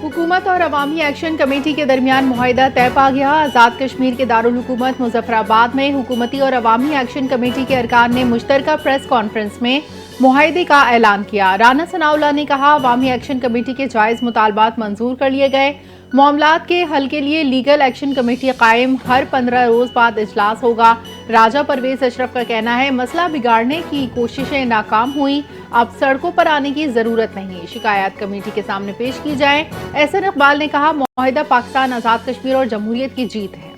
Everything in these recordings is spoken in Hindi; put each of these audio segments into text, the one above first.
हुकूमत और अवामी एक्शन कमेटी के दरमियान मुआहिदा तय पा गया। आज़ाद कश्मीर के दारुल हुकूमत मुजफ्फराबाद में हुकूमती और अवामी एक्शन कमेटी के अरकान ने मुश्तरका प्रेस कॉन्फ्रेंस में मुआहिदे का ऐलान किया। राना सनाउल्लाह ने कहा, अवामी एक्शन कमेटी के जायज़ मुतालबात मंजूर कर लिए गए। मामलात के हल के लिए लीगल एक्शन कमेटी कायम, हर 15 रोज बाद इजलास होगा। राजा परवेज अशरफ का कहना है, मसला बिगाड़ने की कोशिशें नाकाम हुई, अब सड़कों पर आने की जरूरत नहीं, शिकायत कमेटी के सामने पेश की जाए। एहसन इकबाल ने कहा, मुआहिदा पाकिस्तान, आज़ाद कश्मीर और जमहूरियत की जीत है।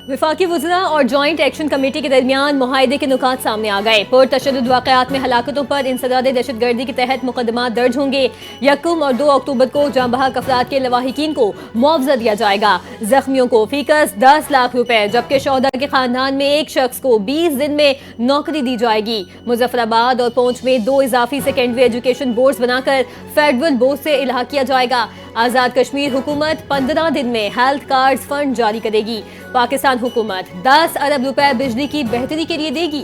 वफाकी वज़रा और जॉइंट एक्शन कमेटी के दरमियान मुआहिदे के नुकात सामने आ गए। पुरतशद्दुद वाक़यात में हलाकतों पर इंसदाद दहशतगर्दी के तहत मुकदमा दर्ज होंगे। 1 और 2 अक्टूबर को जाँ बहक अफराद के लवाहिकीन को मुआवजा दिया जाएगा। जख्मियों को फीकस 10 लाख रुपए, जबकि शोहदा के खानदान में एक शख्स को 20 दिन में नौकरी दी जाएगी। मुजफ्फराबाद और पुंछ में 2 इजाफी सेकेंडरी एजुकेशन बोर्ड बनाकर फेडरल बोर्ड से इलाहा किया जाएगा। आज़ाद कश्मीर हुकूमत 15 दिन में हेल्थ कार्ड फंड जारी करेगी। पाकिस्तान हुकूमत 10 अरब रुपए बिजली की बेहतरी के लिए देगी।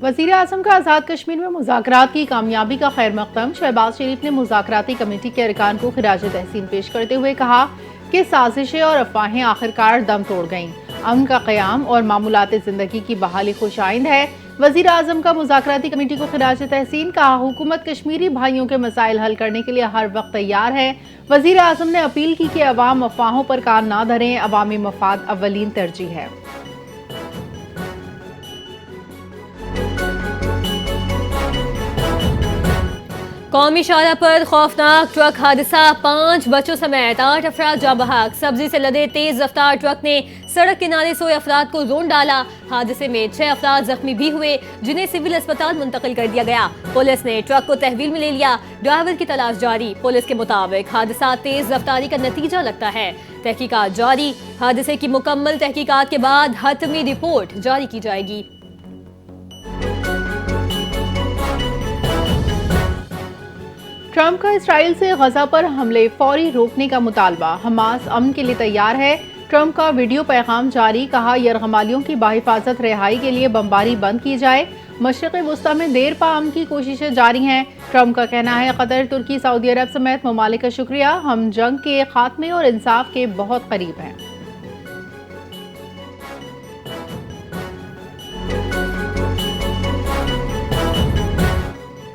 वज़ीर आज़म का आज़ाद कश्मीर में मुज़ाकरात की कामयाबी का खैर मक़दम। शहबाज शरीफ ने मुज़ाकराती कमेटी के अरकान को खिराज तहसीन पेश करते हुए कहा कि साजिशें और अफवाहें आखिरकार दम तोड़ गईं। अमन का क़याम और मामूलात ज़िंदगी की बहाली खुशाइंद है। वज़ीर आज़म का मुज़ाकराती कमेटी को खिराज तहसीन। कहा, हुकूमत कश्मीरी भाइयों के मसाइल हल करने के लिए हर वक्त तैयार है। वज़ीर आज़म ने अपील की कि अवाम अफवाहों पर कान ना धरें, अवामी मफाद अव्वलीन तरजीह है। कौमी शाहराह पर खौफनाक ट्रक हादसा, 5 बच्चों समेत 8 अफराद जाँ बहक। सब्जी से लदे तेज रफ्तार ट्रक ने सड़क किनारे सोए अफराद को रोन डाला। हादसे में 6 अफराद जख्मी भी हुए, जिन्हें सिविल अस्पताल मुंतकिल कर दिया गया। पुलिस ने ट्रक को तहवील में ले लिया। ड्राइवर की तलाश जारी। पुलिस के मुताबिक हादसा तेज रफ्तारी का नतीजा लगता है। तहकीकात जारी। हादसे की मुकम्मल तहकीकात के बाद हतमी रिपोर्ट जारी की जाएगी। ट्रंप का इसराइल से गजा पर हमले फौरी रोकने का मुतालबा। हमास अमन के लिए तैयार है। ट्रंप का वीडियो पैगाम जारी। कहा, यरगमालियों की बाहिफाजत रिहाई के लिए बमबारी बंद की जाए। मशरिक़ वुस्ता में देर पा अमन की कोशिशें जारी हैं। ट्रंप का कहना है, कतर, तुर्की, सऊदी अरब समेत ममालिक का शुक्रिया, हम जंग के खात्मे और इंसाफ के बहुत करीब हैं।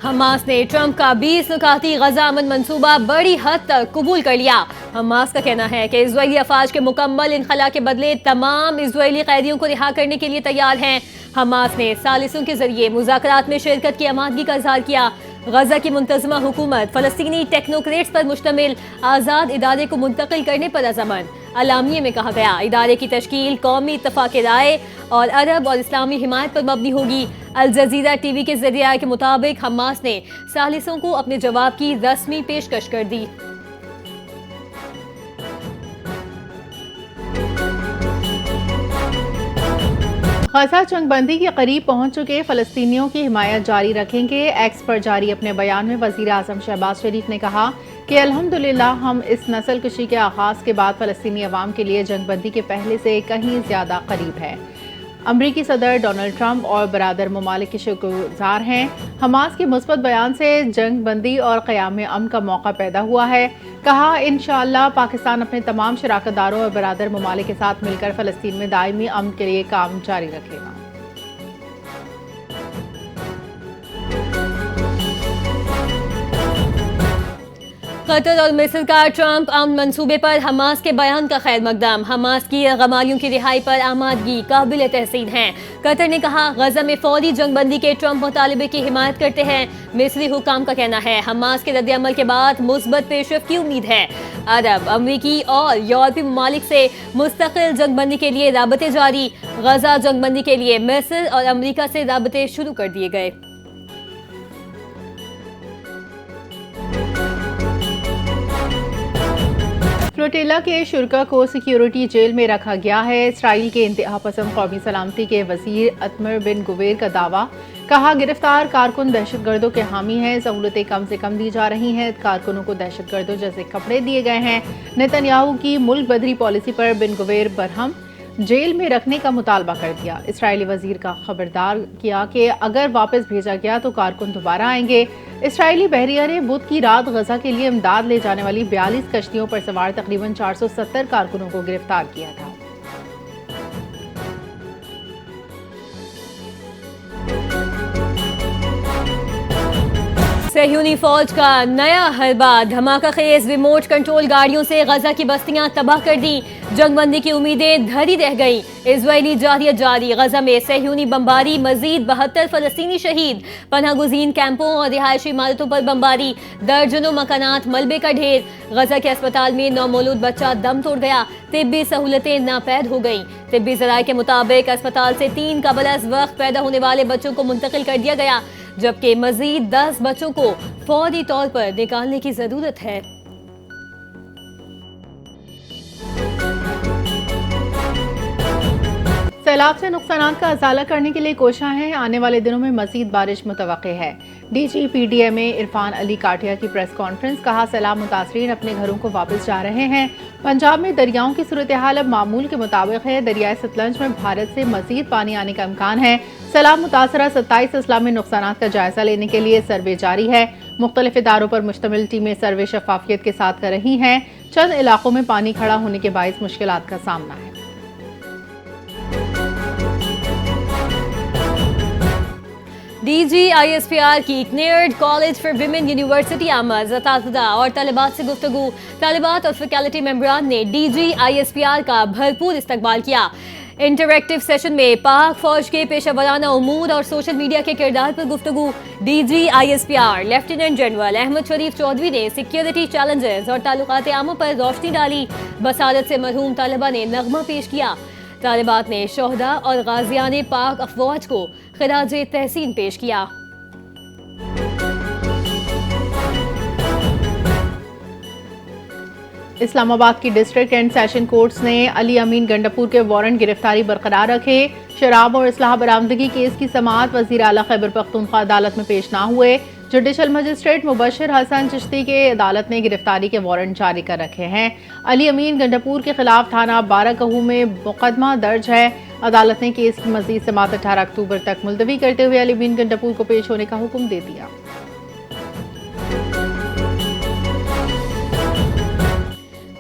हमास ने ट्रंप का 20 नुकाती गजा अमन मंसूबा बड़ी हद तक कबूल कर लिया। हमास का कहना है कि इजरायली अफवाज के मुकम्मल इनखला के बदले तमाम इजरायली कैदियों को रिहा करने के लिए तैयार हैं। हमास ने सालिसों के जरिए मुज़ाकरात में शिरकत की आमादगी का इज़हार किया। गजा की मुंतज़मा हुकूमत फ़लस्तीनी टेक्नोक्रेट्स पर मुश्तमिल आज़ाद इदारे को मुंतकिल करने पर अज़मन। अलामिये में कहा गया, इदारे की तश्कील कौमी इत्तफ़ाक़ राय और अरब और इस्लामी हिमायत पर मबनी होगी। अल जज़ीरा टीवी के ज़रिए के मुताबिक हमास ने सालिसों को अपने जवाब की रस्मी पेशकश कर दी। गजा जंगबंदी के करीब पहुंच चुके फ़लस्तीनियों की हिमायत जारी रखेंगे। एक्स पर जारी अपने बयान में वज़ीर आज़म शहबाज शरीफ ने कहा कि अल्हम्दुलिल्लाह हम इस नस्ल कशी के आगाज़ के बाद फ़लस्तीनी अवाम के लिए जंगबंदी के पहले से कहीं ज़्यादा करीब है। अमरीकी सदर डोनाल्ड ट्रंप और बरादर ममालिक के शुक्रगुजार हैं। हमास के मुस्बत बयान से जंग बंदी और क़याम अमन का मौका पैदा हुआ है। कहा, इंशाअल्लाह पाकिस्तान अपने तमाम शराकतदारों और बरादर ममालिक के साथ मिलकर फ़लस्तीन में दायमी अमन के लिए काम जारी रखेगा। कतर और मिस्र का ट्रंप अमन मंसूबे पर हमास के बयान का खैर मकदम। हमास की यरगमालियों की रिहाई पर आमादगी काबिल तहसीन है। कतर ने कहा, गजा में फौरी जंगबंदी के ट्रंप मुतालबे की हिमायत करते हैं। मिस्री हुकाम का कहना है, हमास के रद्द-ए-अमल के बाद मुस्बत पेशरफ्त की उम्मीद है। अरब, अमरीकी और यूरोपीय ममालिक से मुस्तकिल जंगबंदी के लिए राबते जारी। गजा जंगबंदी के लिए मिस्र और अमरीका से राबते शुरू कर दिए गए। फ्लोटिला के शुरका को सिक्योरिटी जेल में रखा गया है। इसराइल के इंतहा पसंद कौमी सलामती के वजीर अतमर बिन गुवेर का दावा। कहा, गिरफ्तार कारकुन दहशतगर्दों के हामी हैं। सहूलतें कम से कम दी जा रही हैं। कारकुनों को दहशतगर्दों जैसे कपड़े दिए गए हैं। नेतन्याहू की मुल्क बदरी पॉलिसी पर बिन गुवेर बरहम। जेल में रखने का मुतालबा कर दिया। इसराइली वजीर का खबरदार किया कि अगर वापस भेजा गया तो कारकुन दोबारा आएंगे। इसराइली बहरिया ने बुध की रात गजा के लिए इमदाद ले जाने वाली 42 कश्तियों पर सवार तकरीबन 470 कारकुनों को गिरफ्तार किया था। सहयूनी फौज का नया हरबा, धमाका खेज रिमोट कंट्रोल गाड़ियों से गजा की बस्तियां तबाह कर दी। जंगबंदी की उम्मीदें धरी रह गई। इजरायली जारियत जारी, गजा में सहयूनी बमबारी, मजीद 72 फलस्तीनी शहीद। पनाहगुजीन कैंपों और रिहायशी इमारतों पर बमबारी, दर्जनों मकानात मलबे का ढेर। गजा के अस्पताल में नौमौलूद बच्चा दम तोड़ गया, तिब्बी सहूलतें नापैद हो गईं। तिब्बी जराये के मुताबिक अस्पताल से 3 कबल अज वक्त पैदा होने वाले बच्चों को मुंतकिल कर दिया गया, जबकि मजीद 10 बच्चों को फौरी तौर पर निकालने की जरूरत है। सैलाब से नुकसान का अजाला करने के लिए कोशिशां हैं। आने वाले दिनों में मजीद बारिश मुतवक्के है। डीजी पीडीएमए इरफान अली काटिया की प्रेस कॉन्फ्रेंस, कहा सैलाब मुतासरीन अपने घरों को वापस जा रहे हैं। पंजाब में दरियाओं की सूरत हाल अब मामूल के मुताबिक है। दरियाए सतलज में भारत से मजीद पानी आने का इम्कान है। सैलाब मुतासरा 27 अजला में नुकसान का जायजा लेने के लिए सर्वे जारी है। मुख्तलिफ इदारों पर मुश्तमिल टीमें सर्वे शफाफियत के साथ कर रही हैं। चंद इलाकों में पानी खड़ा होने के बाइस मुश्किलात का सामना है। DGISPR की क्नेयर्ड कॉलेज फॉर विमेन यूनिवर्सिटी आमद असातिज़ा और तालिबात से गुफ्तगू। तालिबात और फैकल्टी मेंबरान ने DGISPR का भरपूर इस्तकबाल किया। इंटरैक्टिव सेशन में पाक फौज के पेशेवराना उमूर और सोशल मीडिया के किरदार पर गुफ्तगू। DGISPR लेफ्टिनेंट जनरल अहमद शरीफ चौधरी ने सिक्योरिटी चैलेंजेस और ताल्लुकात आमों पर रोशनी डाली। बसारत से मरहूम तालिबा ने नगमा पेश किया। तालिबात ने शोहदा और गाजियान पाक अफवाज को खिराज तहसीन पेश किया। इस्लामाबाद की डिस्ट्रिक्ट एंड सेशन कोर्ट्स ने अली अमीन गंडापुर के वारंट गिरफ्तारी बरकरार रखे। शराब और इसलाह बरामदगी केस की समाअत वजीर आला खैबर पख्तूनख्वा अदालत में पेश ना हुए। जुडिशल मजिस्ट्रेट मुबशर हसन चिश्ती के अदालत ने गिरफ्तारी के वारंट जारी कर रखे हैं। अली अमीन गंडापुर के खिलाफ थाना बाराकहू में मुकदमा दर्ज है। अदालत ने केस की मजीद समाअत 18 अक्टूबर तक मुलतवी करते हुए अली अमीन गंडापुर को पेश होने का हुक्म दे दिया।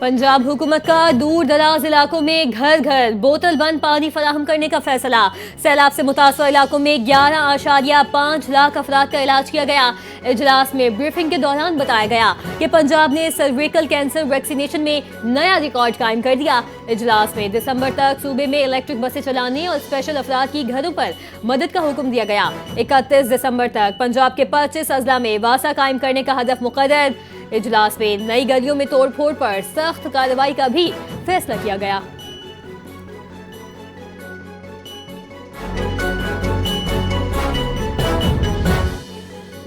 पंजाब हुकूमत का दूर दराज इलाकों में घर घर बोतल बंद पानी फराहम करने का फैसला। सैलाब से मुतासर इलाकों में 11.5 लाख अफराद का इलाज किया गया। इजलास में ब्रीफिंग के दौरान बताया गया कि पंजाब ने सर्विकल कैंसर वैक्सीनेशन में नया रिकॉर्ड कायम कर दिया। इजलास में दिसंबर तक सूबे में इलेक्ट्रिक बसें चलाने और स्पेशल अफराद की घरों पर मदद का हुक्म दिया गया। 31 दिसंबर तक पंजाब के 25 अजला में वासा कायम करने का हदफ मुकर्रर। इजलास में नई गलियों में तोड़फोड़ पर सख्त कार्रवाई का भी फैसला किया गया।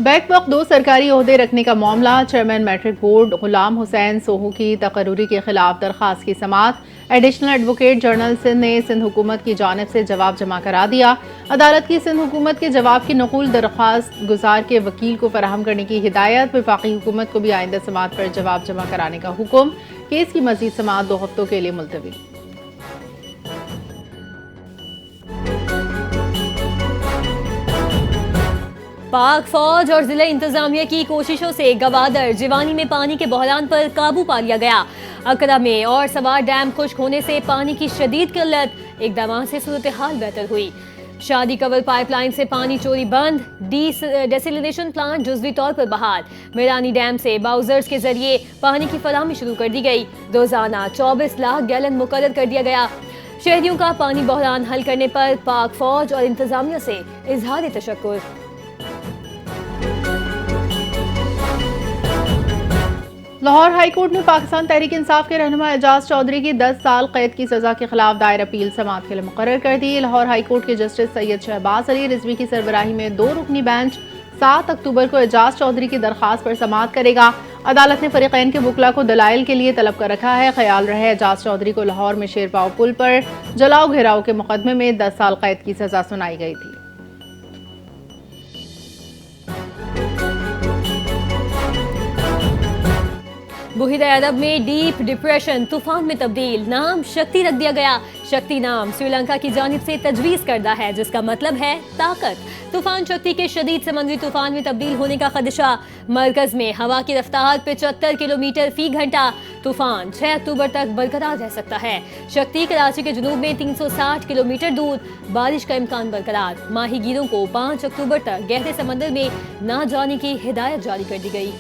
बैक वक्त 2 सरकारी ओहदे रखने का मामला। Chairman matric board Ghulam Hussain सोहू की तकर्रुरी के खिलाफ दरखास्त की समाअत। एडिशनल एडवोकेट जनरल सिंध ने सिंध हुकूमत की जानिब से जवाब जमा करा दिया। अदालत की सिंध हुकूमत के जवाब की नकुल दरखास्त गुजार के वकील को फराहम करने की हिदायत। वफाकी हुकूमत को भी आइंदा समाअत पर जवाब जमा कराने का हुक्म। केस की मजीद समाअत 2 हफ्तों के लिए मुलतवी। पाक फौज और जिला इंतजामिया की कोशिशों से गवादर जिवानी में पानी के बहरान पर काबू पा लिया गया। अकरा में और सवार डैम खुश्क होने से पानी की शदीद किल्लत, इकदाम से सूरत हाल बेहतर हुई। शादी कवल पाइपलाइन से पानी चोरी बंद। डेसिलिनेशन प्लांट जुज़वी तौर पर बहाल। मेरानी डैम से बाउजर्स के जरिए पानी की फराहमी शुरू कर दी गई। रोजाना 24 लाख गैलन मुकर्रर कर दिया गया। शहरियों का पानी बहरान हल करने पर पाक फौज और इंतजामिया से इजहार तशक्कुर। लाहौर हाईकोर्ट ने पाकिस्तान तहरीक इंसाफ के रहनुमा एजाज चौधरी की 10 साल कैद की सजा के खिलाफ दायर अपील समाअत के लिए मुकर्रर कर दी। लाहौर हाईकोर्ट के जस्टिस सैयद शहबाज अली रिजवी की सरबराही में 2 रुकनी बेंच 7 अक्टूबर को एजाज चौधरी की दरखास्त पर समाअत करेगा। अदालत ने फरीकैन के वकला को दलाइल के लिए तलब कर रखा है। ख्याल रहे एजाज चौधरी को लाहौर में शेरपाव पुल पर जलाओ घेराव के मुकदमे में 10 साल कैद की सजा सुनाई गई थी। बुहिरा अरब में डीप डिप्रेशन तूफान में तब्दील, नाम शक्ति रख दिया गया। शक्ति नाम श्रीलंका की जानिब से तजवीज करदा है, जिसका मतलब है ताकत। तूफान शक्ति के शदीद समुद्री तूफान में तब्दील होने का खदशा। मरकज में हवा की रफ्तार 75 किलोमीटर फी घंटा। तूफान 6 अक्टूबर तक बरकरार रह सकता है। शक्ति कराची के जुनूब में 360 किलोमीटर दूर। बारिश का इम्कान बरकरार। माहीगीरों को 5 अक्टूबर तक गहरे समंदर में न जाने की हिदायत जारी कर दी गई।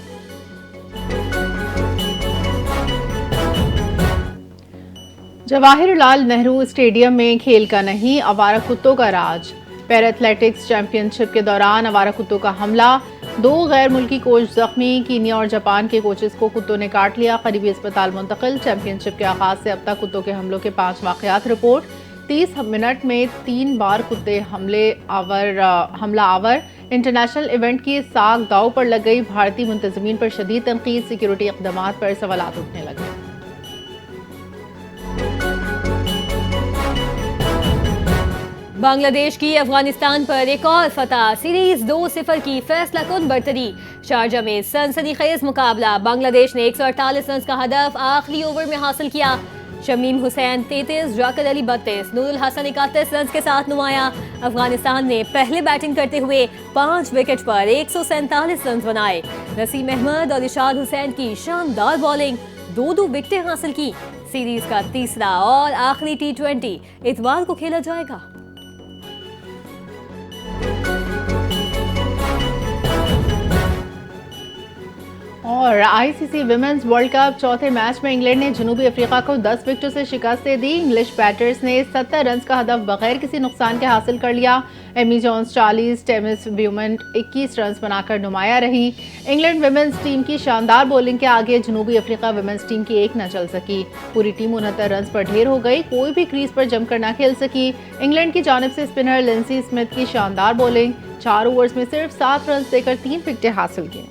जवाहरलाल नेहरू स्टेडियम में खेल का नहीं, आवारा कुत्तों का राज। पैरा एथलेटिक्स चैंपियनशिप के दौरान आवारा कुत्तों का हमला। 2 गैर मुल्की कोच जख्मी। कीनिया और जापान के कोचेस को कुत्तों ने काट लिया, करीबी अस्पताल मुंतकिल। चैंपियनशिप के आगाज से अब तक कुत्तों के हमलों के 5 वाकयात रिपोर्ट। 30 मिनट में 3 बार कुत्ते हमला आवर। इंटरनेशनल इवेंट की साख दाव पर लग गई। भारतीय मुंतजमीन पर शदीद तनकीद। सिक्योरिटी इक़दामात पर सवालात उठने लगे। बांग्लादेश की अफगानिस्तान पर एक और फतह। सीरीज 2-0 की फैसला कुन बरतरी। शारजा में सनसनीखेज मुकाबला। बांग्लादेश ने 148 रन का हदफ आखिरी ओवर में हासिल किया। शमीम हुसैन 33, जाकिर अली 32, नूरुल हसन 31 रन के साथ नुमाया। अफगानिस्तान ने पहले बैटिंग करते हुए 5 विकेट पर 147 रन बनाए। नसीम अहमद और इशाद हुसैन की शानदार बॉलिंग, 2 विकेटें हासिल की। सीरीज का तीसरा और आखिरी T20 इतवार को खेला जाएगा। और आईसीसी विमेंस वर्ल्ड कप चौथे मैच में इंग्लैंड ने जनूबी अफ्रीका को 10 विकेटों से शिकस्त दे दी। इंग्लिश बैटर्स ने 70 रन का हदफ बगैर किसी नुकसान के हासिल कर लिया। एमी जोन्स 40, टेमिस ब्यूमेंट 21 रन बनाकर नुमाया रही। इंग्लैंड विमेंस टीम की शानदार बॉलिंग के आगे जनूबी अफ्रीका विमेंस टीम की एक न चल सकी। पूरी टीम 69 रन पर ढेर हो गई। कोई भी क्रीज पर जमकर न खेल सकी। इंग्लैंड की जानिब से स्पिनर लिंसी स्मिथ की शानदार बॉलिंग। 4 ओवर्स में सिर्फ 7 रन देकर 3 विकेटें हासिल की।